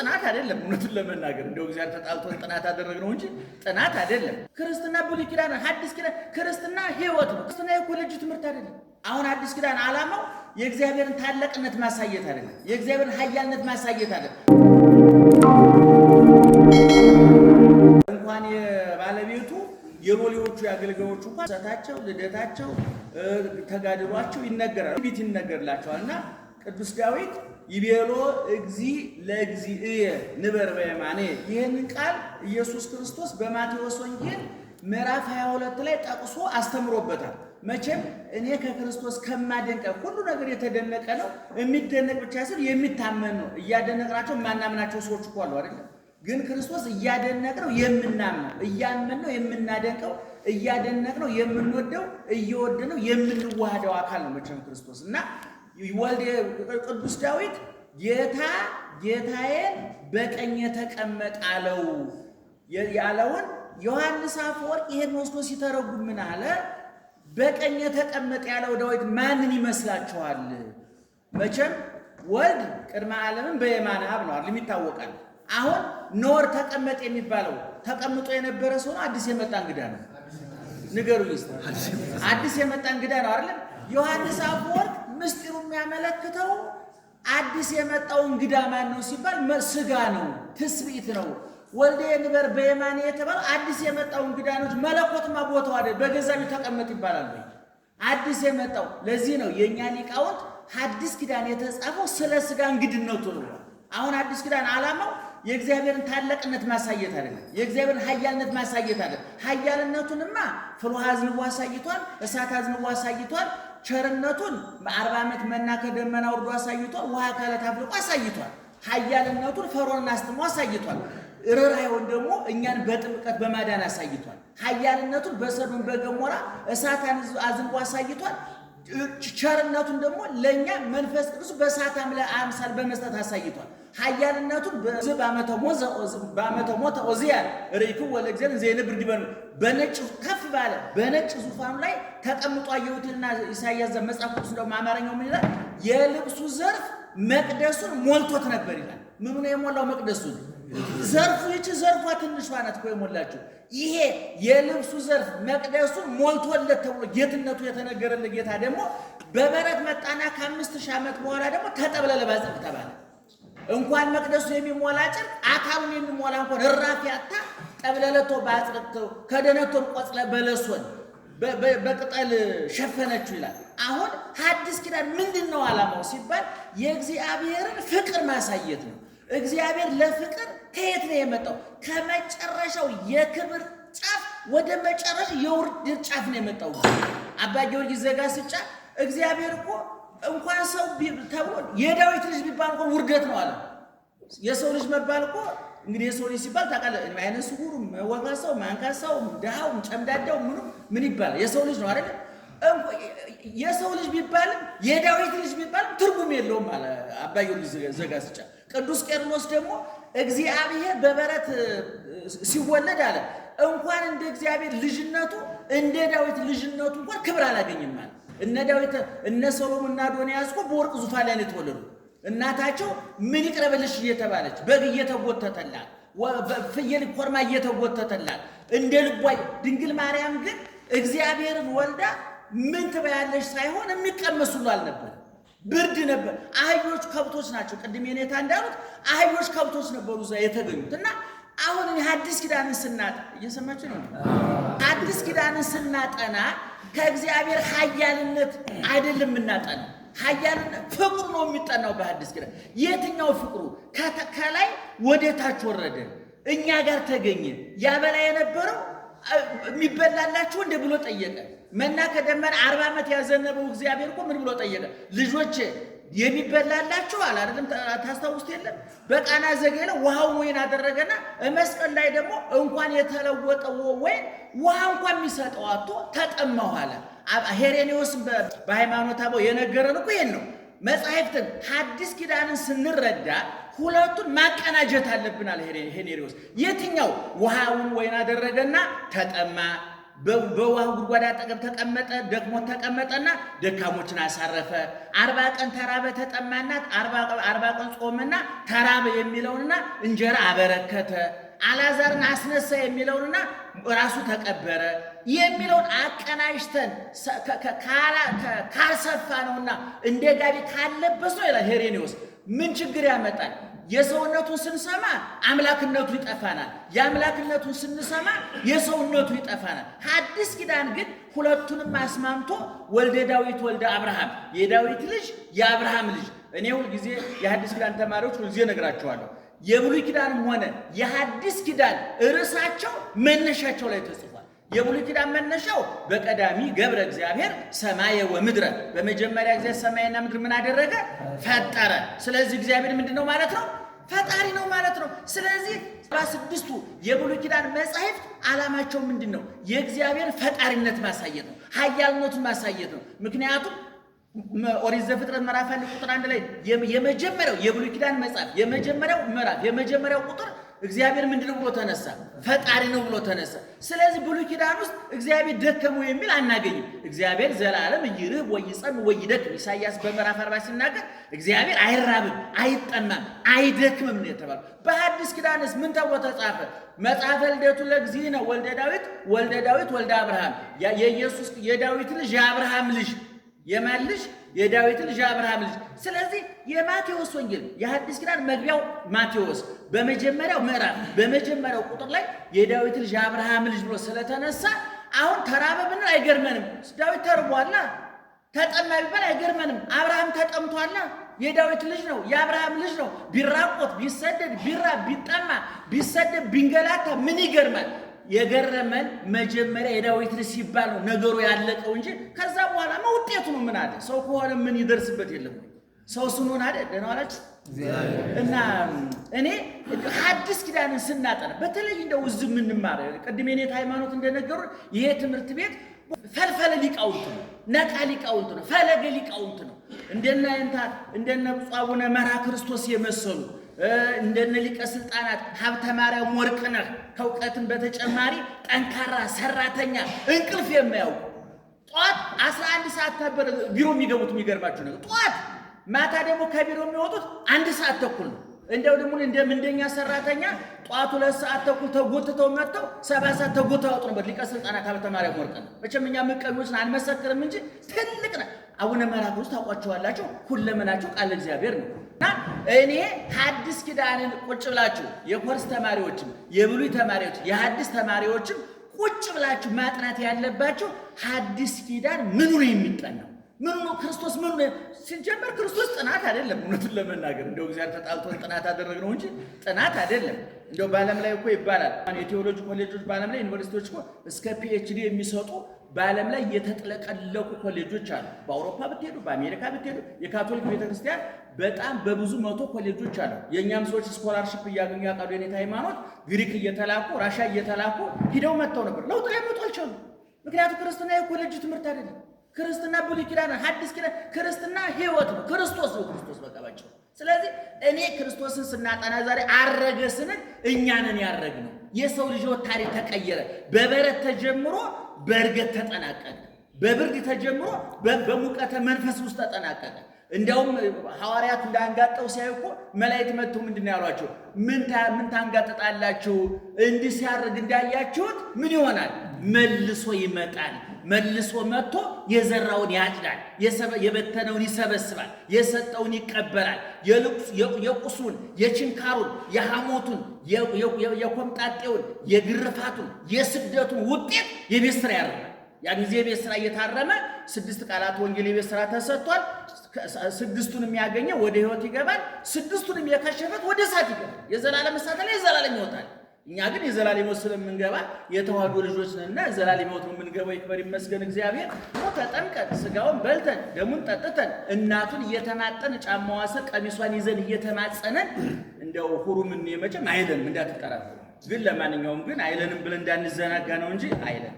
ጥናት አይደለም። እውነቱን ለመናገር እንደው እግዚአብሔር ተጣልቶን ጥናት አደረግነው እንጂ ጥናት አይደለም። ክርስትና ብሉይ ኪዳን፣ ሐዲስ ኪዳን፣ ክርስትና ሕይወት ነው። ክርስትና የኮሌጅ ትምህርት አይደለም። አሁን አዲስ ኪዳን ዓላማው የእግዚአብሔርን ታላቅነት ማሳየት አይደለም፣ የእግዚአብሔርን ኃያልነት ማሳየት አይደለም። እንኳን የባለቤቱ የሎሌዎቹ ያገልጋዮቹ እንኳን ሰታቸው፣ ልደታቸው፣ ተጋድሏቸው ይነገራል፣ ቢት ይነገርላቸዋልና ቅዱስ ዳዊት ይቤሎ እግዚ ለእግዚእየ ንበር በየማኔ ይህንን ቃል ኢየሱስ ክርስቶስ በማቴዎስ ወንጌል ምዕራፍ 22 ላይ ጠቅሶ አስተምሮበታል። መቼም እኔ ከክርስቶስ ከማደንቀው ሁሉ ነገር የተደነቀ ነው። የሚደነቅ ብቻ ሳይሆን የሚታመን ነው። እያደነቅናቸው የማናምናቸው ሰዎች እኮ አሉ አይደል? ግን ክርስቶስ እያደነቅነው የምናምነው፣ እያመንነው የምናደንቀው፣ እያደነቅነው የምንወደው፣ እየወደነው የምንዋሃደው አካል ነው መቼም ክርስቶስ እና ወልደ ቅዱስ ዳዊት ጌታዬን በቀኝ ተቀመጥ አለው ያለውን ዮሐንስ አፈወርቅ ይሄን ወስዶ ሲተረጉም ምን አለ? በቀኝ ተቀመጥ ያለው ዳዊት ማንን ይመስላችኋል? መቼም ወልድ ቅድመ ዓለምን በየማነ አብ ነው አይደል? ይታወቃል። አሁን ኖር ተቀመጥ የሚባለው ተቀምጦ የነበረ ሰው ነው፣ አዲስ የመጣ እንግዳ ነው? ንገሩኝ እስቲ። አዲስ የመጣ እንግዳ ነው አይደል? ዮሐንስ አፈወርቅ ምስጢሩ የሚያመለክተው አዲስ የመጣው እንግዳ ማን ነው ሲባል ስጋ ነው፣ ትስብእት ነው። ወልደ ንበር በየማኔ የተባለው አዲስ የመጣው እንግዳ ነው። መለኮትማ ቦታው አይደል? በገዛኙ ተቀመጥ ይባላል ወይ? አዲስ የመጣው ለዚህ ነው የኛ ሊቃውንት ሐዲስ ኪዳን የተጻፈው ስለ ስጋ እንግድነቱ ነው። አሁን አዲስ ኪዳን ዓላማው የእግዚአብሔርን ታላቅነት ማሳየት አይደለም፣ የእግዚአብሔርን ኃያልነት ማሳየት አይደለም። ኃያልነቱንማ ፍልውሃ አዝንቦ አሳይቷል፣ እሳት አዝንቦ አሳይቷል። ቸርነቱን 40 ዓመት መና ከደመና ወርዶ አሳይቷል፣ ውሃ ካለት አፍልቆ አሳይቷል። ኃያልነቱን ፈርዖንን አስጥሞ አሳይቷል። ርኅራኄውን ደግሞ እኛን በጥምቀት በማዳን አሳይቷል። ኃያልነቱን በሰዶም በገሞራ እሳት አዝንቦ አሳይቷል። ቸርነቱን ደግሞ ለእኛ መንፈስ ቅዱስ በእሳት አምሳል በመስጠት አሳይቷል። ኃያልነቱን በዓመተ ሞተ ዖዝያን ርኢክዎ ለእግዚአብሔር ዘየነብር ዲበ በነጭ ከፍ ባለ በነጭ ዙፋኑ ላይ ተቀምጦ አየሁትና ኢሳይያስ መጽሐፍ ቅዱስ እንደውም አማርኛው ምን ይላል? የልብሱ ዘርፍ መቅደሱን ሞልቶት ነበር ይላል። ምኑ ነው የሞላው? መቅደሱን። ዘርፉ ይቺ ዘርፏ ትንሿ ናት እኮ የሞላችው። ይሄ የልብሱ ዘርፍ መቅደሱን ሞልቶለት ተብሎ ጌትነቱ የተነገረለት ጌታ ደግሞ በበረት መጣና ከ5000 ዓመት በኋላ ደግሞ ተጠብለለ ባጽድቅ ተባለ። እንኳን መቅደሱ የሚሞላ ጨርቅ አካሉን የሚሞላ እንኳን እራፊ አታ ጠብለለቶ ባጽድቅ ከደነቶን ቆጽለ በለሶን በቅጠል ሸፈነችው ይላል። አሁን ሐዲስ ኪዳን ምንድነው ዓላማው ሲባል የእግዚአብሔርን ፍቅር ማሳየት ነው። እግዚአብሔር ለፍቅር ከየት ነው የመጣው? ከመጨረሻው የክብር ጫፍ ወደ መጨረሻው የውርደት ጫፍ ነው የመጣው። አባ ጊዮርጊስ ዘጋስጫ እግዚአብሔር እኮ እንኳን ሰው ተብሎ የዳዊት ልጅ ቢባል እንኳን ውርደት ነው አለ። የሰው ልጅ መባል እኮ እንግዲህ የሰው ልጅ ሲባል ታውቃለህ፣ አይነ ስውሩ፣ ወጋሳው፣ ማንካሳው፣ ድሃው፣ ጨምዳዳው ምን ይባላል? የሰው ልጅ ነው አይደል? የሰው ልጅ ቢባልም የዳዊት ልጅ ቢባልም ትርጉም የለውም አለ አባ ጊዮርጊስ ዘጋስጫ። ቅዱስ ቄርሎስ ደግሞ እግዚአብሔር በበረት ሲወለድ አለ እንኳን እንደ እግዚአብሔር ልጅነቱ እንደ ዳዊት ልጅነቱ እንኳን ክብር አላገኝም አለ። እነ ዳዊት እነ ሰሎሞን እና አዶንያስ እኮ በወርቅ ዙፋን ላይ ነው የተወለዱ። እናታቸው ምን ይቅረብልሽ እየተባለች በግ እየተጎተተላት፣ ፍየል ኮርማ እየተጎተተላት እንደ ልቧ። ድንግል ማርያም ግን እግዚአብሔርን ወልዳ ምን ትበያለሽ ሳይሆን የሚቀመስ ሁሉ አልነበር፣ ብርድ ነበር። አህዮች ከብቶች ናቸው። ቅድም የኔታ እንዳሉት አህዮች ከብቶች ነበሩ እዛ የተገኙት። እና አሁን ሐዲስ ኪዳንን ስናጠና እየሰማችሁ ነው። ሐዲስ ኪዳንን ስናጠና ከእግዚአብሔር ኃያልነት አይደለም የምናጠናው። ኃያልነት ፍቅሩ ነው የሚጠናው በሐዲስ ኪዳን። የትኛው ፍቅሩ? ከላይ ወደ ታች ወረደ፣ እኛ ጋር ተገኘ። ያበላ የነበረው የሚበላላችሁ እንደ ብሎ ጠየቀ። መና ከደመና 40 ዓመት ያዘነበው እግዚአብሔር እኮ ምን ብሎ ጠየቀ? ልጆች የሚበላላችሁ አለ አይደለም? ታስታውሱት የለም? በቃና ዘገለ ውሃውን ወይን አደረገና መስቀል ላይ ደግሞ እንኳን የተለወጠው ወይን ውሃ እንኳን የሚሰጠው አጥቶ ተጠማሁ አለ። ሄሬኔዎስ በሃይማኖት አበው የነገረን እኮ ይሄን ነው። መጻሕፍትን ሐዲስ ኪዳንን ስንረዳ ሁለቱን ማቀናጀት አለብን አለ ሄሬኔዎስ። የትኛው ውሃውን ወይን አደረገና ተጠማ፣ በውሃ ጉድጓድ አጠገብ ተቀመጠ። ደክሞ ተቀመጠና ደካሞችን አሳረፈ። 40 ቀን ተራበ ተጠማና 40 ቀን ጾመና ተራበ የሚለውንና እንጀራ አበረከተ። አልዓዛርን አስነሳ የሚለውንና ራሱ ተቀበረ የሚለውን አቀናጅተን ካልሰፋ ነውና እንደ ጋቢ ካለበስ ነው ይላል ሄሬኔዎስ። ምን ችግር ያመጣል? የሰውነቱን ስንሰማ አምላክነቱ ይጠፋናል። የአምላክነቱን ስንሰማ የሰውነቱ ይጠፋናል። ሐዲስ ኪዳን ግን ሁለቱንም አስማምቶ ወልደ ዳዊት ወልደ አብርሃም፣ የዳዊት ልጅ የአብርሃም ልጅ። እኔ ሁል ጊዜ የሐዲስ ኪዳን ተማሪዎች ሁል ጊዜ ነግራቸዋለሁ። የብሉይ ኪዳንም ሆነ የሐዲስ ኪዳን ርዕሳቸው መነሻቸው ላይ ተጽፏል። የብሉይ ኪዳን መነሻው በቀዳሚ ገብረ እግዚአብሔር ሰማየ ወምድረ፣ በመጀመሪያ ጊዜ ሰማይና ምድር ምን አደረገ? ፈጠረ። ስለዚህ እግዚአብሔር ምንድነው ማለት ነው? ፈጣሪ ነው ማለት ነው። ስለዚህ 76ቱ የብሉይ ኪዳን መጻሕፍት ዓላማቸው ምንድነው? የእግዚአብሔር ፈጣሪነት ማሳየት ነው፣ ኃያልነቱን ማሳየት ነው። ምክንያቱም ኦሪት ዘፍጥረት ምዕራፍ 1 ቁጥር 1 ላይ የመጀመሪያው የብሉይ ኪዳን መጽሐፍ የመጀመሪያው ምዕራፍ የመጀመሪያው ቁጥር እግዚአብሔር ምንድነው ብሎ ተነሳ? ፈጣሪ ነው ብሎ ተነሳ። ስለዚህ ብሉይ ኪዳን ውስጥ እግዚአብሔር ደከመው የሚል አናገኝም። እግዚአብሔር ዘላለም ይርህ ወይጸም ወይደክም፣ ኢሳይያስ በምዕራፍ 40 ሲናገር እግዚአብሔር አይራብም፣ አይጠማም፣ አይደክምም ነው የተባለው። በሐዲስ ኪዳንስ ምን ተብሎ ተጻፈ? መጽሐፈ ልደቱ ለእግዚእነ ወልደ ዳዊት ወልደ አብርሃም፣ የኢየሱስ የዳዊት ልጅ የአብርሃም ልጅ የማን ልጅ? የዳዊት ልጅ የአብርሃም ልጅ። ስለዚህ የማቴዎስ ወንጌል የሐዲስ ኪዳን መግቢያው ማቴዎስ በመጀመሪያው ምዕራፍ በመጀመሪያው ቁጥር ላይ የዳዊት ልጅ የአብርሃም ልጅ ብሎ ስለተነሳ አሁን ተራበ ብንል አይገርመንም። ዳዊት ተርቧላ። ተጠማ ቢባል አይገርመንም። አብርሃም ተጠምቷላ። የዳዊት ልጅ ነው፣ የአብርሃም ልጅ ነው። ቢራቆት ቢሰደድ ቢራብ ቢጠማ ቢሰደድ ቢንገላታ ምን ይገርማል? የገረመን መጀመሪያ የዳዊት ልጅ ሲባል ነው ነገሩ ያለቀው እንጂ ከዛ በኋላ ውጤቱ ነው። ምን አለ ሰው ከሆነ ምን ይደርስበት የለም። ሰው ስንሆን አይደል ደህና ዋላችሁ። እና እኔ ሐዲስ ኪዳንን ስናጠና በተለይ እንደው እዚህ የምንማር ቅድም የኔታ ሃይማኖት እንደነገሩ ይሄ ትምህርት ቤት ፈልፈለ ሊቃውንት ነው፣ ነቃ ሊቃውንት ነው፣ ፈለገ ሊቃውንት ነው። እንደነ ብፁዕ አቡነ መርዓ ክርስቶስ የመሰሉ እንደነ ሊቀ ስልጣናት ሀብተ ማርያም ወርቅነህ ከእውቀትም በተጨማሪ ጠንካራ ሰራተኛ እንቅልፍ የማያውቁ ጧት 11 ሰዓት ነበር ቢሮ የሚገቡት። የሚገርማችሁ ነገር ጧት ማታ ደግሞ ከቢሮ የሚወጡት 1 ሰዓት ተኩል ነው። እንደው ደግሞ እንደኛ ሰራተኛ ጧት 2 ሰዓት ተኩል ተጎትተው መጥተው 7 ሰዓት ተጎትተው ያወጡ ነበር ሊቀ ስልጣናት ሀብተ ማርያም ወርቅነህ። መቼም እኛ ምቀኞችን አንመሰክርም እንጂ ትልቅ ነው። አቡነ መርዓ ክርስቶስ ታውቋቸዋላችሁ። ሁለመናቸው ቃል እግዚአብሔር ነው። እና እኔ ሐዲስ ኪዳንን ቁጭ ብላችሁ የኮርስ ተማሪዎችም የብሉይ ተማሪዎች የሐዲስ ተማሪዎችም ቁጭ ብላችሁ ማጥናት ያለባችሁ ሐዲስ ኪዳን ምኑ ነው የሚጠናው? ምኑ ነው ክርስቶስ ምኑ ነው? ሲጀመር ክርስቶስ ጥናት አይደለም። እውነቱን ለመናገር እንደው እግዚአብሔር ተጣልቶን ጥናት አደረግነው እንጂ ጥናት አይደለም። እንደው በዓለም ላይ እኮ ይባላል የቴዎሎጂ ኮሌጆች በዓለም ላይ ዩኒቨርሲቲዎች እኮ እስከ ፒኤችዲ የሚሰጡ በዓለም ላይ የተጥለቀለቁ ኮሌጆች አሉ። በአውሮፓ ብትሄዱ በአሜሪካ ብትሄዱ የካቶሊክ ቤተክርስቲያን በጣም በብዙ መቶ ኮሌጆች አሉ። የእኛም ሰዎች ስኮላርሺፕ እያገኙ ያውቃሉ። የኔታ ሃይማኖት ግሪክ እየተላኩ ራሻ እየተላኩ ሂደው መጥተው ነበር። ለውጥ ላይ መጡ አልቻሉም። ምክንያቱም ክርስትና የኮሌጅ ትምህርት አይደለም። ክርስትና ብሉይ ኪዳን ሐዲስ ኪዳን ክርስትና ሕይወት ነው። ክርስቶስ ነው። ክርስቶስ በቃ ባጭሩ። ስለዚህ እኔ ክርስቶስን ስናጠና ዛሬ አረገ ስንል እኛንን ያረግነው የሰው ልጆች ታሪክ ተቀየረ። በበረት ተጀምሮ በእርገት ተጠናቀቀ። በብርድ ተጀምሮ በሙቀተ መንፈስ ውስጥ ተጠናቀቀ። እንደውም ሐዋርያት እንዳንጋጠው ሲያዩ እኮ መላእክት መጥተው ምንድነው ያሏቸው? ምን ታንጋጥጣላችሁ? እንዲህ ሲያርግ እንዳያችሁት ምን ይሆናል? መልሶ ይመጣል። መልሶ መጥቶ የዘራውን ያጭዳል፣ የበተነውን ይሰበስባል፣ የሰጠውን ይቀበላል። የቁሱን፣ የችንካሩን፣ የሐሞቱን፣ የኮምጣጤውን፣ የግርፋቱን፣ የስደቱን ውጤት የቤት ስራ ያደርጋል። ያ ጊዜ የቤት ስራ እየታረመ 6 ቃላት ወንጌል የቤት ስራ ተሰጥቷል። 6ቱን የሚያገኘው ወደ ህይወት ይገባል። 6ቱን የከሸፈት ወደ እሳት ይገባል። የዘላለም እሳት ላይ የዘላለም ይወጣል። እኛ ግን የዘላለም ሕይወት ስለምንገባ የተዋህዶ ልጆች ነንና የዘላለም ሕይወት ነው የምንገባው። ይክበር ይመስገን እግዚአብሔር። ተጠምቀን ስጋውን በልተን ደሙን ጠጥተን እናቱን እየተማጠን ጫማዋ ስር ቀሚሷን ይዘን እየተማጸነን እንደው ሁሩምን የመጨም አይለንም እንዳትጠራጠሩ። ግን ለማንኛውም ግን አይለንም ብለን እንዳንዘናጋ ነው እንጂ አይለን